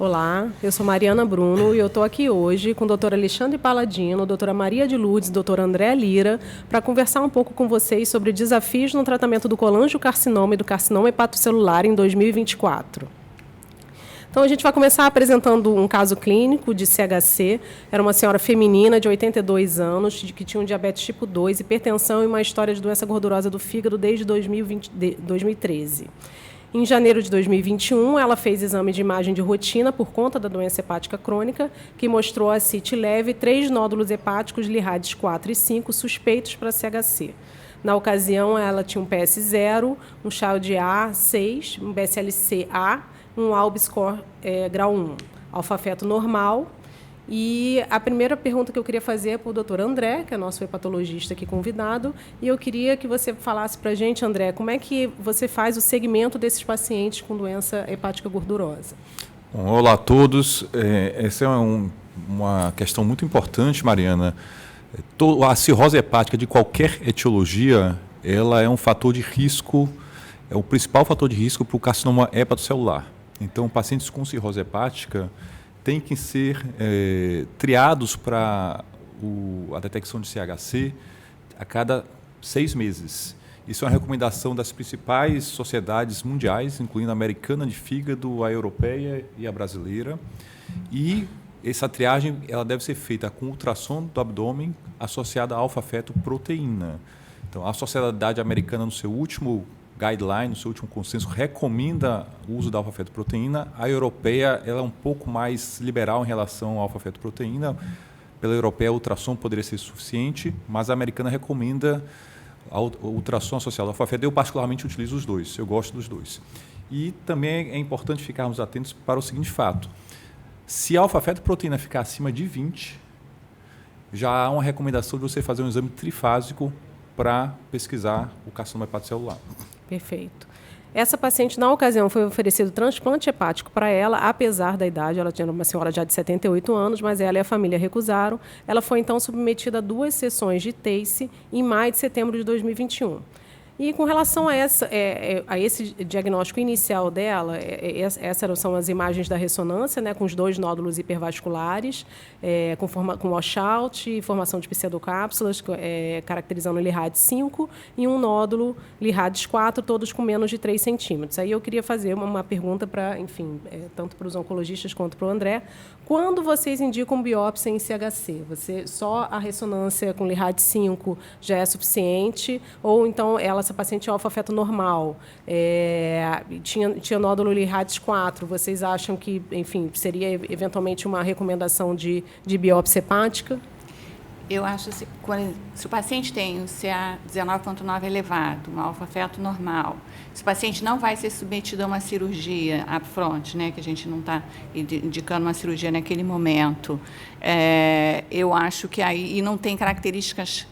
Olá, eu sou Mariana Bruno e eu estou aqui hoje com o Dr. Alexandre Paladino, doutora Maria de Lourdes, doutor André Lira, para conversar um pouco com vocês sobre desafios no tratamento do colangiocarcinoma e do carcinoma hepatocelular em 2024. Então, a gente vai começar apresentando um caso clínico de CHC. Era uma senhora feminina de 82 anos, que tinha um diabetes tipo 2, hipertensão e uma história de doença gordurosa do fígado desde 2013. Em janeiro de 2021, ela fez exame de imagem de rotina por conta da doença hepática crônica, que mostrou ascite leve, 3 nódulos hepáticos Liradis 4 e 5 suspeitos para CHC. Na ocasião, ela tinha um PS0, um Child A6, um BSLC-A, um ALB-score grau 1, alfa-feto normal. E a primeira pergunta que eu queria fazer é para o doutor André, que é nosso hepatologista aqui convidado, e eu queria que você falasse para a gente, André, como é que você faz o segmento desses pacientes com doença hepática gordurosa? Bom, olá a todos. Essa é uma questão muito importante, Mariana. A cirrose hepática de qualquer etiologia, ela é um fator de risco, é o principal fator de risco para o carcinoma hepatocelular. Então, pacientes com cirrose hepática têm que ser triados para a detecção de CHC a cada 6 meses. Isso é uma recomendação das principais sociedades mundiais, incluindo a americana de fígado, a europeia e a brasileira. E essa triagem ela deve ser feita com ultrassom do abdômen associada a alfa-fetoproteína. Então, a Sociedade Americana, no seu último guideline, no seu último consenso, recomenda o uso da alfa-fetoproteína. A europeia ela é um pouco mais liberal em relação à alfa-fetoproteína. Pela europeia, o ultrassom poderia ser suficiente, mas a americana recomenda o ultrassom associado ao alfa-feto. Eu, particularmente, utilizo os dois. Eu gosto dos dois. E também é importante ficarmos atentos para o seguinte fato. Se a alfa-fetoproteína ficar acima de 20, já há uma recomendação de você fazer um exame trifásico para pesquisar o carcinoma hepatocelular. Perfeito. Essa paciente, na ocasião, foi oferecido transplante hepático para ela, apesar da idade. Ela tinha uma senhora já de 78 anos, mas ela e a família recusaram. Ela foi, então, submetida a 2 sessões de TACE em maio de setembro de 2021. E com relação a esse diagnóstico inicial dela, essas são as imagens da ressonância, né, com os 2 nódulos hipervasculares, com washout, formação de pseudocápsulas, caracterizando o Liradis 5, e um nódulo Liradis 4, todos com menos de 3 centímetros. Aí eu queria fazer uma pergunta para, enfim, tanto para os oncologistas quanto para o André. Quando vocês indicam biópsia em CHC? Só a ressonância com Liradis 5 já é suficiente? Ou então essa paciente é alfa-feto normal, tinha nódulo Liradis 4, vocês acham que, enfim, seria eventualmente uma recomendação de biópsia hepática? Eu acho que se o paciente tem o CA19.9 elevado, um alfa-feto normal, se o paciente não vai ser submetido a uma cirurgia upfront, né, que a gente não está indicando uma cirurgia naquele momento, eu acho que aí, e não tem características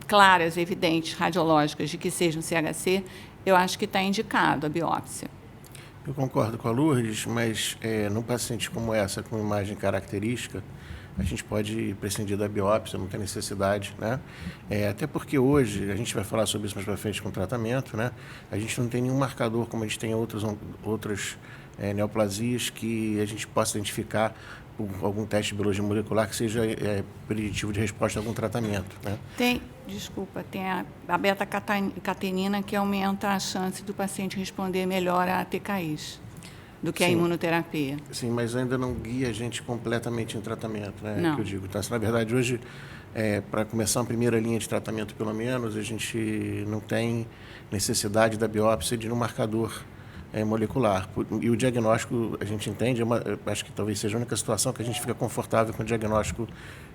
claras, evidentes, radiológicas, de que seja um CHC, eu acho que está indicado a biópsia. Eu concordo com a Lourdes, mas num paciente como essa, com imagem característica, a gente pode prescindir da biópsia, não tem necessidade, né? Até porque hoje, a gente vai falar sobre isso mais para frente com o tratamento, né? A gente não tem nenhum marcador, como a gente tem outras neoplasias, que a gente possa identificar por algum teste de biologia molecular que seja preditivo de resposta a algum tratamento, né? Tem a beta-catenina, que aumenta a chance do paciente responder melhor a TKIs do que a imunoterapia. Sim, mas ainda não guia a gente completamente em tratamento, né? Não. Que eu digo. Então, na verdade, hoje, para começar uma primeira linha de tratamento, pelo menos, a gente não tem necessidade da biópsia de um marcador molecular. E o diagnóstico, a gente entende, acho que talvez seja a única situação que a gente fica confortável com o diagnóstico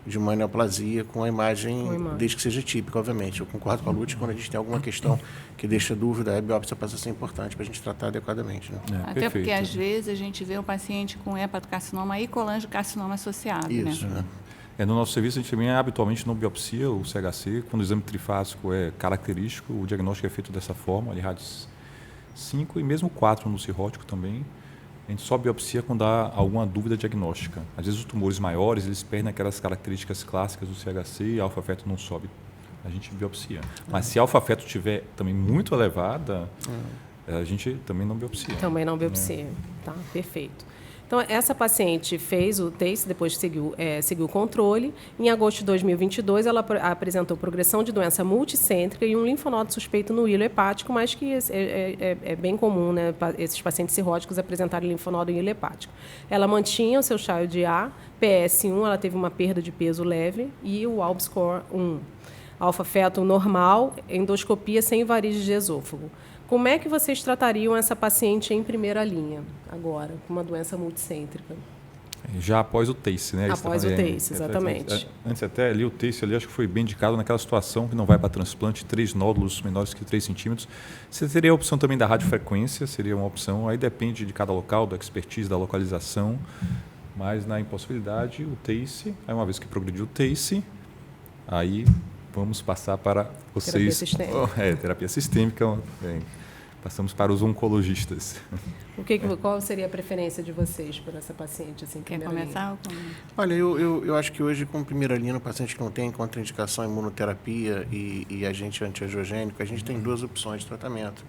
de uma neoplasia com a imagem, desde que seja típica, obviamente. Eu concordo com a Lute, quando a gente tem alguma questão que deixa dúvida, a biópsia passa a ser importante para a gente tratar adequadamente, né? Até perfeito. Porque, às vezes, a gente vê o paciente com hepatocarcinoma e colangiocarcinoma associado. Isso, né? No nosso serviço, a gente também habitualmente não biopsia o CHC. Quando o exame trifásico é característico, o diagnóstico é feito dessa forma, Liradis 5 e mesmo 4 no cirrótico também. A gente só biopsia quando há alguma dúvida diagnóstica. Às vezes os tumores maiores, eles perdem aquelas características clássicas do CHC e a alfa-feto não sobe. A gente biopsia. Mas se a alfa-feto estiver também muito elevada, a gente também não biopsia. Também não biopsia. Tá, perfeito. Então, essa paciente fez o TACE, depois seguiu o controle. Em agosto de 2022, ela apresentou progressão de doença multicêntrica e um linfonodo suspeito no hilo hepático, mas que é bem comum, né, esses pacientes cirróticos apresentarem linfonodo em hilo hepático. Ela mantinha o seu Child-A, PS1, ela teve uma perda de peso leve e o ALB score 1. Alfa-feto normal, endoscopia sem varizes de esôfago. Como é que vocês tratariam essa paciente em primeira linha, agora, com uma doença multicêntrica? Já após o TACE, né? Após o TACE, exatamente. Antes até ali, o TACE ali, acho que foi bem indicado naquela situação que não vai para transplante, 3 nódulos menores que 3 centímetros. Você teria a opção também da radiofrequência, seria uma opção, aí depende de cada local, da expertise, da localização, mas na impossibilidade, o TACE, aí uma vez que progrediu o TACE, aí vamos passar para vocês... Terapia sistêmica. Terapia sistêmica. Passamos para os oncologistas. Qual seria a preferência de vocês por essa paciente? Assim, Quer começar? Olha, eu acho que hoje, com primeira linha, no paciente que não tem contraindicação em imunoterapia e agente antiangiogênico, a gente tem 2 opções de tratamento.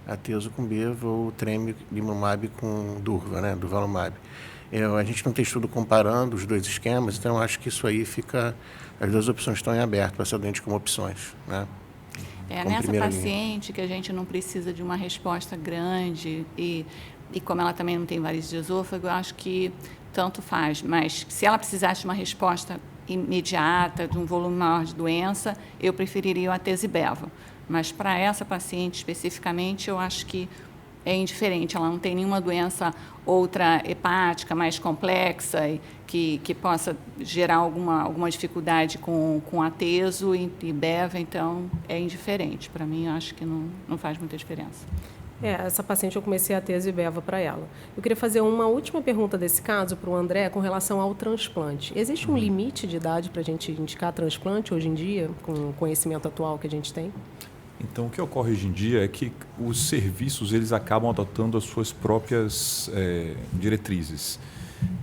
Atezo com Bevo ou tremelimumab com Durva, né, Durvalumab. A gente não tem estudo comparando os 2 esquemas, então acho que isso aí fica... As 2 opções estão em aberto para ser doente como opções, né? Nessa paciente que a gente não precisa de uma resposta grande e como ela também não tem varizes de esôfago, eu acho que tanto faz. Mas se ela precisasse de uma resposta imediata, de um volume maior de doença, eu preferiria o Atezibeva. Mas para essa paciente especificamente, eu acho que é indiferente. Ela não tem nenhuma doença outra hepática mais complexa e que possa gerar alguma dificuldade com ateso e beva, então é indiferente. Para mim, acho que não faz muita diferença. Essa paciente eu comecei a ateso e beva para ela. Eu queria fazer uma última pergunta desse caso para o André com relação ao transplante. Existe um limite de idade para a gente indicar transplante hoje em dia, com o conhecimento atual que a gente tem? Então, o que ocorre hoje em dia é que os serviços eles acabam adotando as suas próprias diretrizes.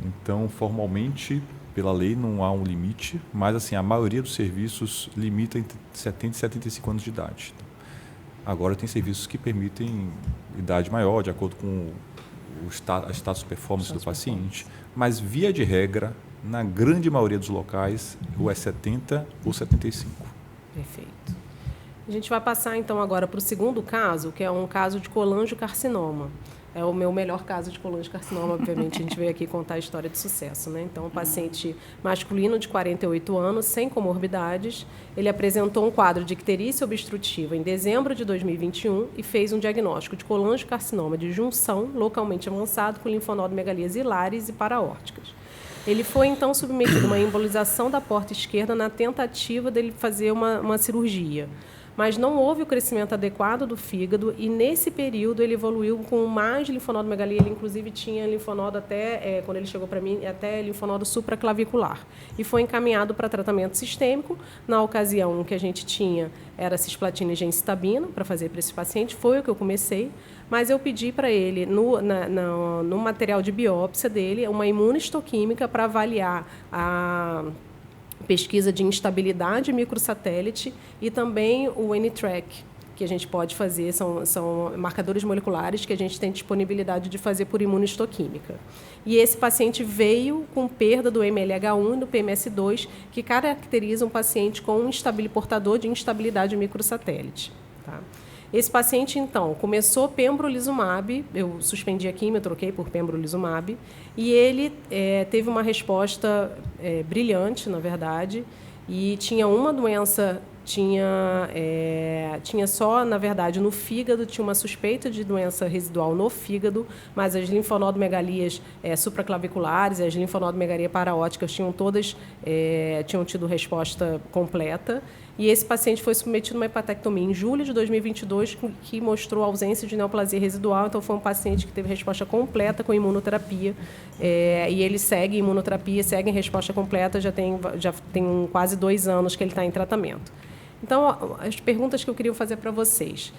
Então, formalmente, pela lei, não há um limite, mas assim, a maioria dos serviços limita entre 70 e 75 anos de idade. Agora, tem serviços que permitem idade maior, de acordo com o status performance do paciente, mas, via de regra, na grande maioria dos locais, ou é 70 ou 75. Perfeito. A gente vai passar, então, agora para o segundo caso, que é um caso de colangiocarcinoma. É o meu melhor caso de colangiocarcinoma, obviamente, a gente veio aqui contar a história de sucesso, né? Então, um paciente masculino de 48 anos, sem comorbidades, ele apresentou um quadro de icterícia obstrutiva em dezembro de 2021 e fez um diagnóstico de colangiocarcinoma de junção localmente avançado com linfonodomegalias hilares e paraórticas. Ele foi, então, submetido a uma embolização da porta esquerda na tentativa dele fazer uma cirurgia. Mas não houve o crescimento adequado do fígado e, nesse período, ele evoluiu com mais linfonodomegalia. Ele, inclusive, tinha linfonodo até, quando ele chegou para mim, até linfonodo supraclavicular. E foi encaminhado para tratamento sistêmico. Na ocasião, o que a gente tinha era cisplatina e gencitabina para fazer para esse paciente. Foi o que eu comecei. Mas eu pedi para ele, no material de biópsia dele, uma imunohistoquímica para avaliar a pesquisa de instabilidade microsatélite e também o N-TRAC, que a gente pode fazer, são marcadores moleculares que a gente tem disponibilidade de fazer por imunohistoquímica. E esse paciente veio com perda do MLH1 e do PMS2, que caracteriza um paciente com portador de instabilidade microsatélite. Tá? Esse paciente, então, começou pembrolizumab, eu suspendi a quimio, troquei por pembrolizumab, e ele teve uma resposta brilhante, na verdade, e tinha uma doença, tinha só, na verdade, no fígado, tinha uma suspeita de doença residual no fígado, mas as linfonodomegalias supraclaviculares e as linfonodomegalias paraóticas tinham tido resposta completa. E esse paciente foi submetido a uma hepatectomia em julho de 2022, que mostrou ausência de neoplasia residual. Então, foi um paciente que teve resposta completa com imunoterapia. E ele segue imunoterapia, segue em resposta completa, já tem quase 2 anos que ele está em tratamento. Então, as perguntas que eu queria fazer para vocês.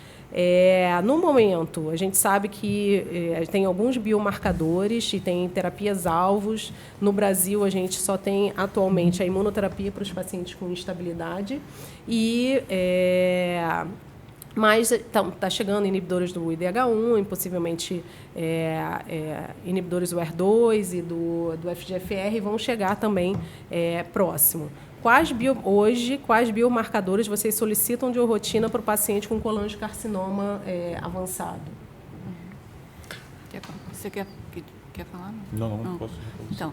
No momento, a gente sabe que tem alguns biomarcadores e tem terapias-alvos. No Brasil, a gente só tem atualmente a imunoterapia para os pacientes com instabilidade. E Mas está chegando inibidores do IDH1 e possivelmente inibidores do ER2 e do FGFR vão chegar também próximo. Quais biomarcadores vocês solicitam de rotina para o paciente com colangiocarcinoma avançado? Você quer falar? Não posso. Então,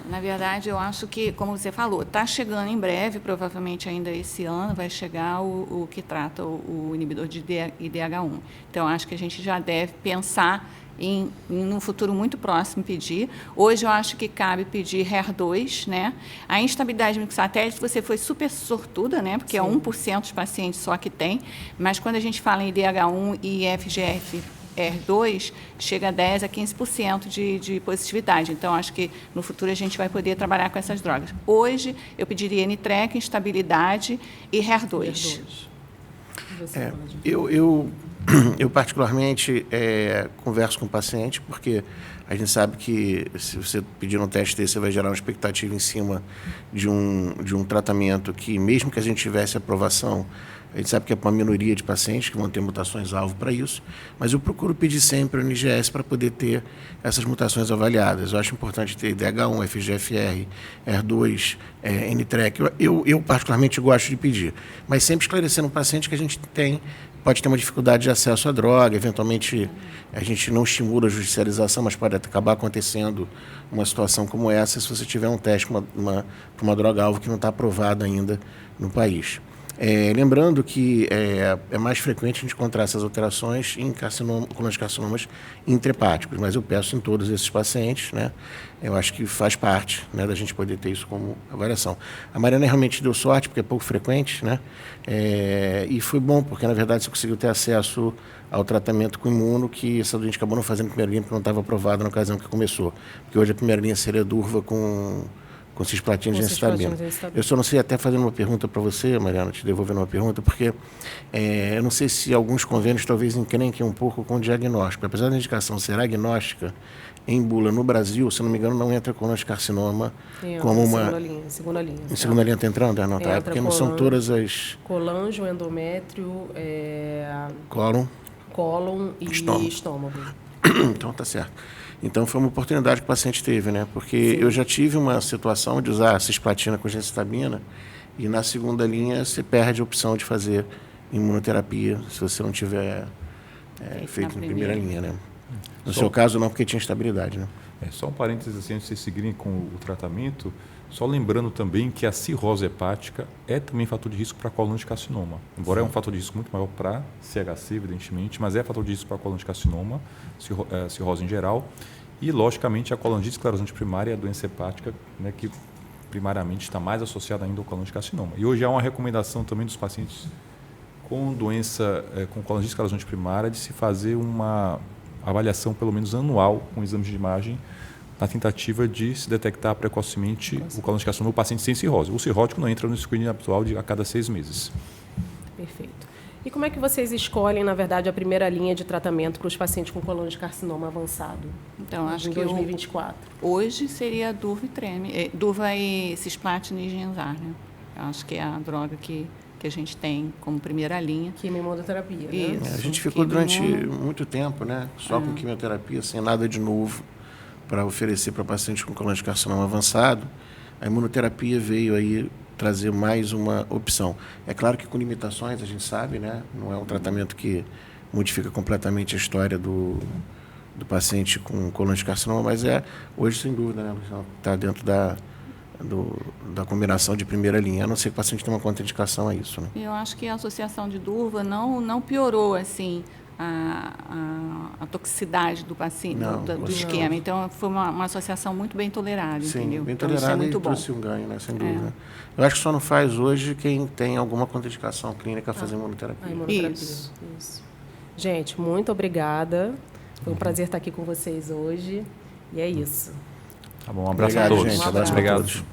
na verdade, eu acho que, como você falou, está chegando em breve, provavelmente ainda esse ano, vai chegar o que trata o inibidor de IDH1. Então, acho que a gente já deve pensar em um futuro muito próximo, pedir. Hoje, eu acho que cabe pedir HER2, né? A instabilidade microsatélite, você foi super sortuda, né? Porque Sim. É 1% dos pacientes só que tem, mas quando a gente fala em IDH1 e FGFR2, chega a 10% a 15% de positividade. Então, acho que no futuro a gente vai poder trabalhar com essas drogas. Hoje, eu pediria NTRK, instabilidade e HER2. Eu particularmente, converso com o paciente, porque a gente sabe que se você pedir um teste desse, você vai gerar uma expectativa em cima de um tratamento que, mesmo que a gente tivesse aprovação, a gente sabe que é para uma minoria de pacientes que vão ter mutações-alvo para isso, mas eu procuro pedir sempre o NGS para poder ter essas mutações avaliadas. Eu acho importante ter IDH1, FGFR, ER2, NTRK. Eu particularmente gosto de pedir, mas sempre esclarecendo o paciente que a gente pode ter uma dificuldade de acesso à droga, eventualmente a gente não estimula a judicialização, mas pode acabar acontecendo uma situação como essa se você tiver um teste para uma droga-alvo que não está aprovada ainda no país. Lembrando que é mais frequente a gente encontrar essas alterações em colangiocarcinomas intrahepáticos, mas eu peço em todos esses pacientes, né? Eu acho que faz parte, né, da gente poder ter isso como avaliação. A Mariana realmente deu sorte, porque é pouco frequente, né? E foi bom, porque na verdade você conseguiu ter acesso ao tratamento com imuno, que essa doente acabou não fazendo primeira linha porque não estava aprovada na ocasião que começou. Porque hoje a primeira linha seria Durva com cisplatina de gencitabina. Eu só não sei, até fazendo uma pergunta para você, Mariana, te devolvendo uma pergunta, porque eu não sei se alguns convênios talvez encrenquem um pouco com o diagnóstico. Apesar da indicação ser agnóstica, em bula no Brasil, se não me engano, não entra colangiocarcinoma como uma... Segunda linha. Em segunda linha está entrando? Não, tá, porque não são todas as... Colangio, endométrio, cólon e estômago. Então, tá certo. Então, foi uma oportunidade que o paciente teve, né? Porque Sim. Eu já tive uma situação de usar cisplatina com gencitabina e na segunda linha você perde a opção de fazer imunoterapia se você não tiver feito na primeira linha, né? No seu caso, não, porque tinha estabilidade, né? Só um parênteses, assim, antes de vocês seguirem com o tratamento, só lembrando também que a cirrose hepática é também fator de risco para colangiocarcinoma. Embora é um fator de risco muito maior para CHC, evidentemente, mas é fator de risco para colangiocarcinoma, cirrose em geral, e, logicamente, a colangite esclerosante primária é a doença hepática, né, que primariamente está mais associada ainda ao colangiocarcinoma. E hoje há uma recomendação também dos pacientes com doença, com colangite esclerosante primária, de se fazer uma avaliação pelo menos anual com exames de imagem na tentativa de se detectar precocemente o colangiocarcinoma no paciente sem cirrose. O cirrótico não entra no screening habitual a cada 6 meses. Perfeito. E como é que vocês escolhem, na verdade, a primeira linha de tratamento para os pacientes com colangiocarcinoma avançado? Então, acho em 2024. Hoje seria Durva e cisplatina e Genzar, né? Eu acho que é a droga que a gente tem como primeira linha. Quimioterapia, né? Isso. A gente ficou durante muito tempo, né? Só com quimioterapia, sem nada de novo para oferecer para pacientes com colangiocarcinoma avançado. A imunoterapia veio aí trazer mais uma opção. É claro que com limitações, a gente sabe, né? Não é um tratamento que modifica completamente a história do paciente com colangiocarcinoma, mas hoje, sem dúvida, né, Luciano? Está dentro da combinação de primeira linha, a não ser que o paciente tenha uma contraindicação a isso. Né? Eu acho que a associação de Durva não piorou assim a toxicidade do paciente, do esquema. Então, foi uma associação muito bem tolerada, Sim, entendeu? bem então, tolerada, isso é muito bom. Trouxe um ganho, né? Sem dúvida. Eu acho que só não faz hoje quem tem alguma contraindicação clínica a fazer imunoterapia. Isso. Gente, muito obrigada. Foi um prazer estar aqui com vocês hoje. E é isso. Tá bom, um abraço a todos. Gente, um abraço Obrigado. A todos.